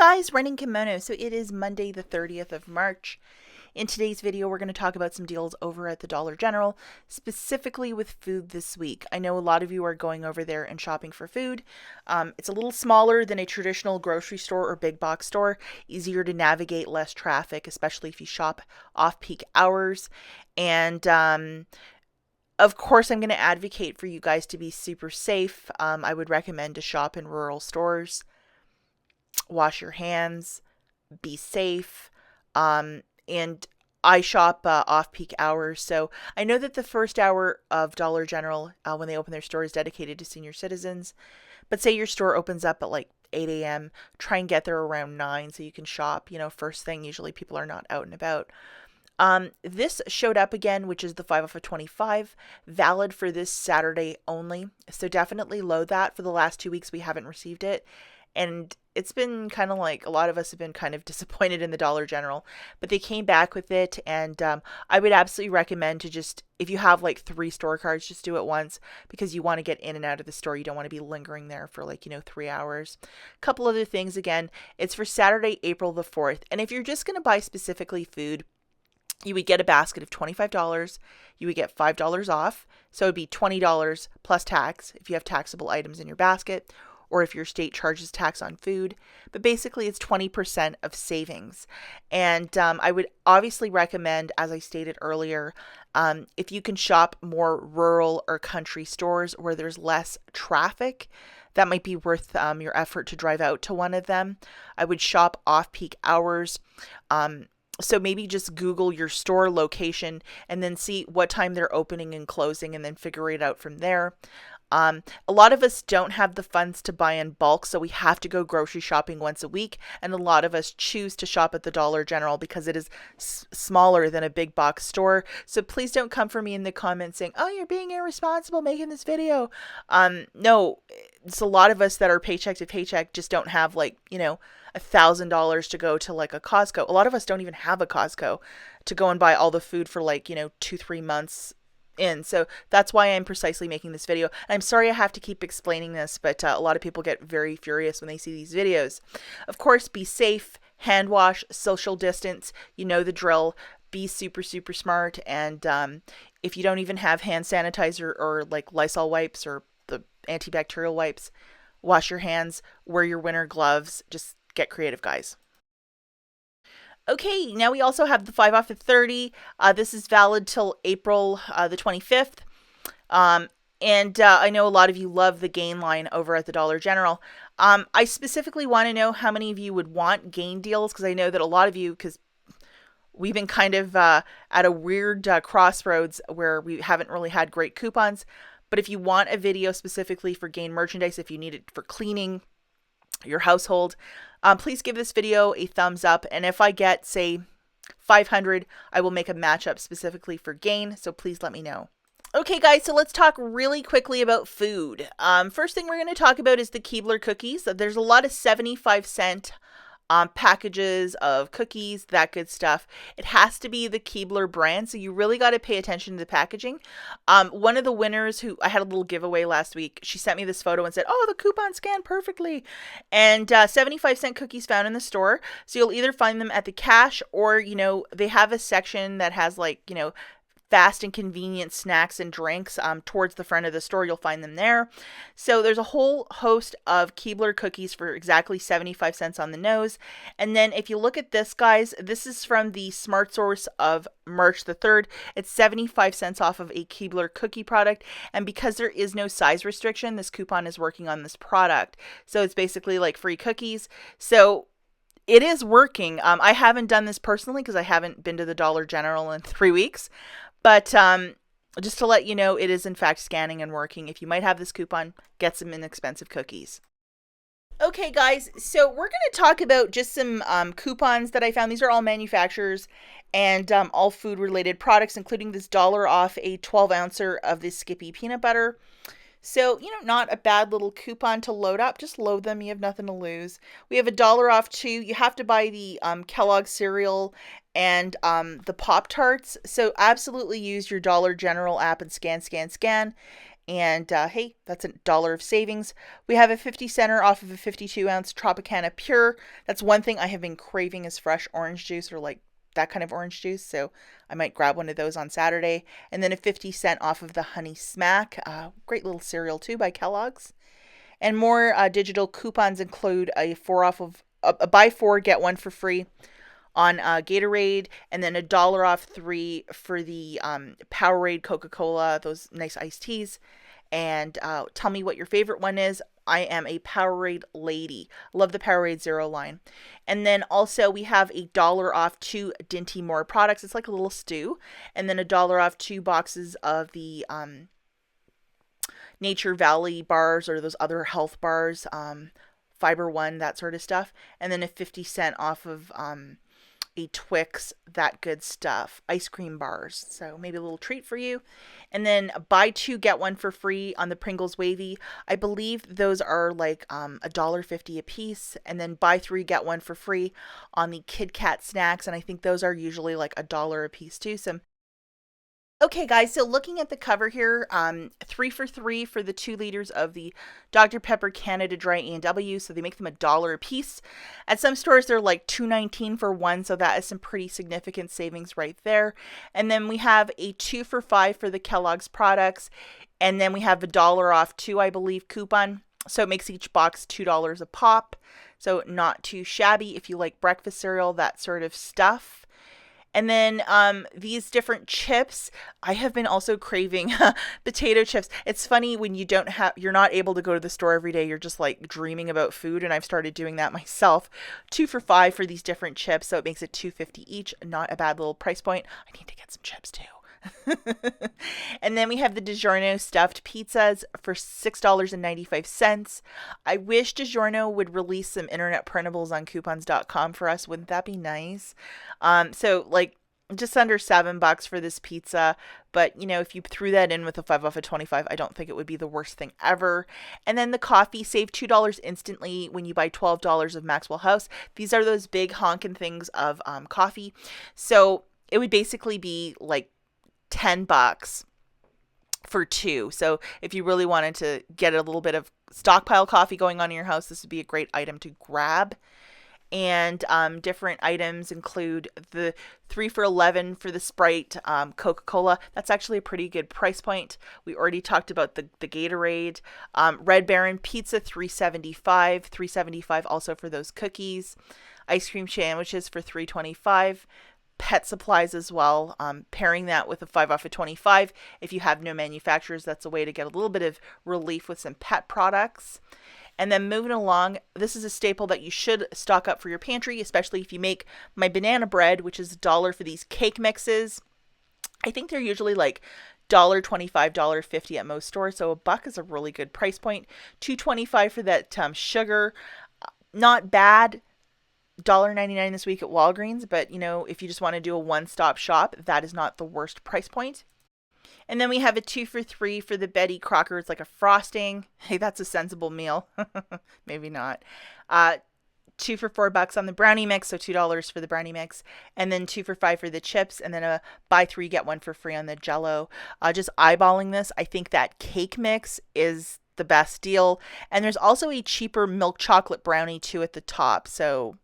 guys, running Kimono. So it is Monday the 30th of March. In today's video, we're going to talk about some deals over at the Dollar General, specifically with food this week. I know a lot of you are going over there and shopping for food. It's a little smaller than a traditional grocery store or big box store, easier to navigate, less traffic, especially if you shop off-peak hours. And of course, I'm going to advocate for you guys to be super safe. I would recommend to shop in rural stores. Wash your hands, be safe, and I shop off-peak hours, so I know that the first hour of Dollar General, when they open their store, is dedicated to senior citizens, but say your store opens up at like 8 a.m., try and get there around 9 so you can shop, first thing. Usually people are not out and about. This showed up again, which is the 5 off of 25, valid for this Saturday only, so definitely load that. For the last 2 weeks we haven't received it. And it's been kind of like a lot of us have been kind of disappointed in the Dollar General, but they came back with it. And I would absolutely recommend to just, if you have like 3 store cards, just do it once because you want to get in and out of the store. You don't want to be lingering there for 3 hours. A couple other things. Again, it's for Saturday, April the 4th. And if you're just going to buy specifically food, you would get a basket of $25. You would get $5 off. So it'd be $20 plus tax if you have taxable items in your basket, or if your state charges tax on food. But basically it's 20% of savings. And I would obviously recommend, as I stated earlier, if you can shop more rural or country stores where there's less traffic, that might be worth your effort to drive out to one of them. I would shop off-peak hours. So maybe just Google your store location and then see what time they're opening and closing and then figure it out from there. A lot of us don't have the funds to buy in bulk, so we have to go grocery shopping once a week, and a lot of us choose to shop at the Dollar General because it is smaller than a big box store. So please don't come for me in the comments saying, oh, you're being irresponsible making this video. No, it's a lot of us that are paycheck to paycheck just don't have $1,000 to go to like a Costco. A lot of us don't even have a Costco to go and buy all the food for 2-3 months in. So that's why I'm precisely making this video. I'm sorry I have to keep explaining this, but a lot of people get very furious when they see these videos. Of course, be safe, hand wash, social distance, you know the drill. Be super, super smart. And if you don't even have hand sanitizer or like Lysol wipes or the antibacterial wipes, wash your hands, wear your winter gloves, just get creative, guys. Okay, now we also have the 5 off of 30. This is valid till April the 25th. And I know a lot of you love the Gain line over at the Dollar General. I specifically want to know how many of you would want Gain deals, because I know that a lot of you, because we've been kind of at a weird crossroads where we haven't really had great coupons. But if you want a video specifically for Gain merchandise, if you need it for cleaning your household, please give this video a thumbs up, and if I get, say, 500, I will make a matchup specifically for Gain, so please let me know. Okay guys, so let's talk really quickly about food. First thing we're going to talk about is the Keebler Cookies. There's a lot of 75-cent packages of cookies, that good stuff. It has to be the Keebler brand, so you really got to pay attention to the packaging. One of the winners, who I had a little giveaway last week, she sent me this photo and said, oh, the coupon scanned perfectly. And 75-cent cookies found in the store, so you'll either find them at the cash, or they have a section that has fast and convenient snacks and drinks towards the front of the store. You'll find them there. So there's a whole host of Keebler cookies for exactly 75 cents on the nose. And then if you look at this, guys, this is from the Smart Source of March the 3rd. It's 75 cents off of a Keebler cookie product. And because there is no size restriction, this coupon is working on this product. So it's basically like free cookies. So it is working. I haven't done this personally because I haven't been to the Dollar General in 3 weeks. But just to let you know, it is in fact scanning and working. If you might have this coupon, get some inexpensive cookies. Okay, guys, so we're going to talk about just some coupons that I found. These are all manufacturers and all food-related products, including this $1 off a 12-ouncer of this Skippy peanut butter. So, not a bad little coupon to load up. Just load them. You have nothing to lose. We have $1 off too. You have to buy the Kellogg cereal and the Pop-Tarts. So absolutely use your Dollar General app and scan. And hey, that's $1 of savings. We have a 50 center off of a 52-ounce Tropicana Pure. That's one thing I have been craving is fresh orange juice, or like that kind of orange juice. So I might grab one of those on Saturday. And then a 50-cent off of the Honey Smack. Great little cereal too by Kellogg's. And more digital coupons include a buy four, get one for free on Gatorade, and then $1 off 3 for the Powerade Coca-Cola, those nice iced teas. And tell me what your favorite one is. I am a Powerade lady. Love the Powerade Zero line. And then also we have $1 off 2 Dinty Moore products. It's like a little stew. And then $1 off 2 boxes of the Nature Valley bars, or those other health bars, Fiber One, that sort of stuff. And then a 50-cent off of a Twix, that good stuff, ice cream bars. So maybe a little treat for you. And then buy 2, get 1 for free on the Pringles Wavy. I believe those are like $1.50 a piece. And then buy 3, get 1 for free on the Kit Kat snacks. And I think those are usually like $1 a piece too. So okay, guys, so looking at the cover here, 3 for 3 for the 2 liters of the Dr. Pepper Canada Dry A&W, so they make them $1 a piece. At some stores, they're like $2.19 for one, so that is some pretty significant savings right there. And then we have a 2 for 5 for the Kellogg's products, and then we have $1 off 2, I believe, coupon. So it makes each box $2 a pop, so not too shabby if you like breakfast cereal, that sort of stuff. And then these different chips, I have been also craving potato chips. It's funny when you're not able to go to the store every day. You're just like dreaming about food, and I've started doing that myself. 2 for 5 for these different chips, so it makes it $2.50 each. Not a bad little price point. I need to get some chips too. And then we have the DiGiorno stuffed pizzas for $6.95. I wish DiGiorno would release some internet printables on coupons.com for us. Wouldn't that be nice? So like just under $7 for this pizza, but you know, if you threw that in with a 5 off of 25, I don't think it would be the worst thing ever. And then the coffee, save $2 instantly when you buy $12 of Maxwell House. These are those big honkin' things of coffee. So it would basically be like $10 for 2. So if you really wanted to get a little bit of stockpile coffee going on in your house, this would be a great item to grab. And different items include the 3 for $11 for the Sprite Coca-Cola. That's actually a pretty good price point. We already talked about the Gatorade. Red Baron Pizza, $3.75 also for those cookies. Ice cream sandwiches for $3.25. Pet supplies as well, pairing that with a 5 off of 25. If you have no manufacturers, that's a way to get a little bit of relief with some pet products. And then moving along, this is a staple that you should stock up for your pantry, especially if you make my banana bread, which is $1 for these cake mixes. I think they're usually like $1.25, $1.50 at most stores, so $1 is a really good price point. $2.25 for that sugar, not bad. $1.99 this week at Walgreens, but you know, if you just want to do a one-stop shop, that is not the worst price point. And then we have a 2 for 3 for the Betty Crocker. It's like a frosting. Hey, that's a sensible meal. Maybe not. 2 for $4 on the brownie mix, so $2 for the brownie mix, and then 2 for 5 for the chips, and then a buy 3 get 1 for free on the Jell-O. Just eyeballing this, I think that cake mix is the best deal, and there's also a cheaper milk chocolate brownie too at the top. So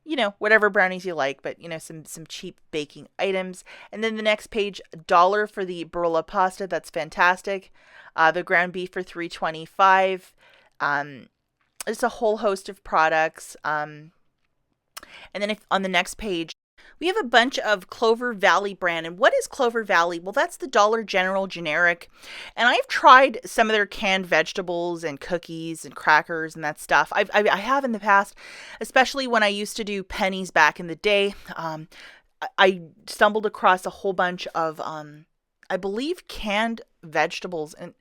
you know, whatever brownies you like, but you know, some cheap baking items. And then the next page, $1 for the Barilla pasta. That's fantastic. The ground beef for $3.25. It's a whole host of products. And then on the next page, we have a bunch of Clover Valley brand. And what is Clover Valley? Well, that's the Dollar General generic. And I've tried some of their canned vegetables and cookies and crackers and that stuff. I have in the past, especially when I used to do pennies back in the day. I stumbled across a whole bunch of, I believe, canned vegetables, and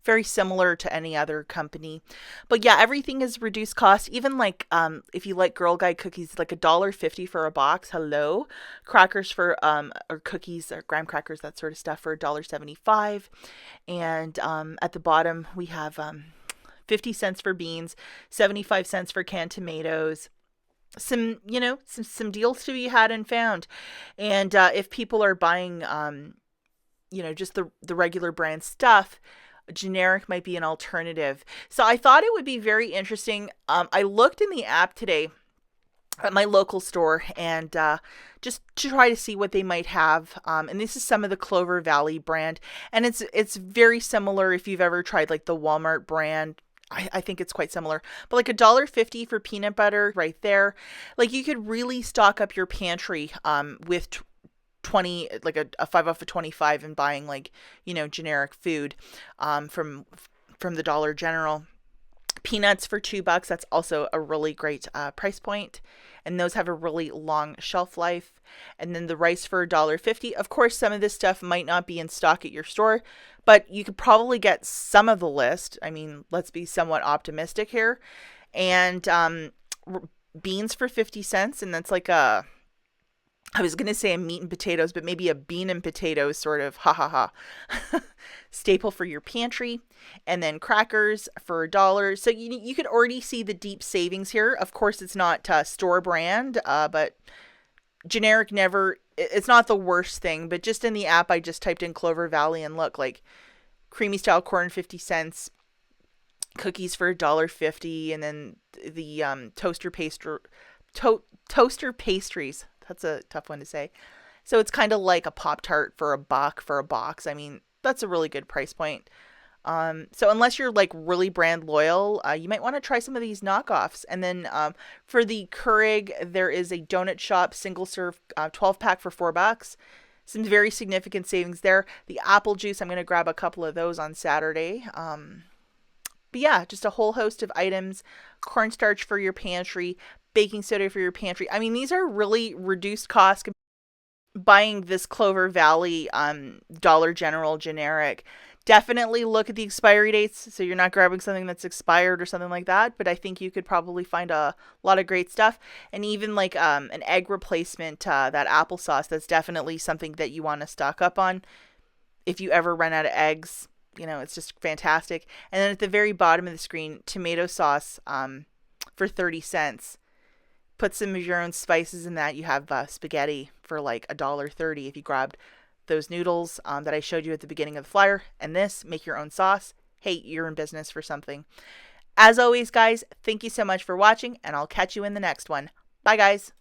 very similar to any other company. But yeah, everything is reduced cost. Even like if you like Girl Guide cookies, like $1.50 for a box. Hello. Crackers for or cookies or graham crackers, that sort of stuff, for $1.75. And at the bottom we have 50 cents for beans, 75 cents for canned tomatoes. Some deals to be had and found. And if people are buying just the regular brand stuff, generic might be an alternative. So I thought it would be very interesting. I looked in the app today at my local store and just to try to see what they might have. And this is some of the Clover Valley brand, and it's very similar if you've ever tried like the Walmart brand. I think it's quite similar, but like $1.50 for peanut butter right there. Like you could really stock up your pantry with 20, like a 5 off of 25, and buying like generic food from the Dollar General. Peanuts for $2. That's also a really great price point, and those have a really long shelf life. And then the rice for $1.50. Of course, some of this stuff might not be in stock at your store, but you could probably get some of the list. I mean, let's be somewhat optimistic here. And beans for 50 cents, and that's like I was going to say a meat and potatoes, but maybe a bean and potatoes sort of staple for your pantry. And then crackers for $1. So you could already see the deep savings here. Of course, it's not store brand, but generic it's not the worst thing. But just in the app, I just typed in Clover Valley and look, like creamy style corn, 50 cents, cookies for $1.50, and then the toaster pastries. That's a tough one to say. So it's kind of like a Pop-Tart for $1 for a box. I mean, that's a really good price point. So unless you're like really brand loyal, you might want to try some of these knockoffs. And then for the Keurig, there is a donut shop single serve 12 pack for $4. Some very significant savings there. The apple juice, I'm going to grab a couple of those on Saturday. But yeah, just a whole host of items. Cornstarch for your pantry, baking soda for your pantry. I mean, these are really reduced costs. Buying this Clover Valley Dollar General generic, definitely look at the expiry dates, so you're not grabbing something that's expired or something like that. But I think you could probably find a lot of great stuff, and even like an egg replacement, that applesauce, that's definitely something that you want to stock up on if you ever run out of eggs. It's just fantastic. And then at the very bottom of the screen, tomato sauce for 30 cents. Put some of your own spices in that. You have spaghetti for like $1.30 if you grabbed those noodles that I showed you at the beginning of the flyer. And this, make your own sauce. Hey, you're in business for something. As always, guys, thank you so much for watching, and I'll catch you in the next one. Bye, guys.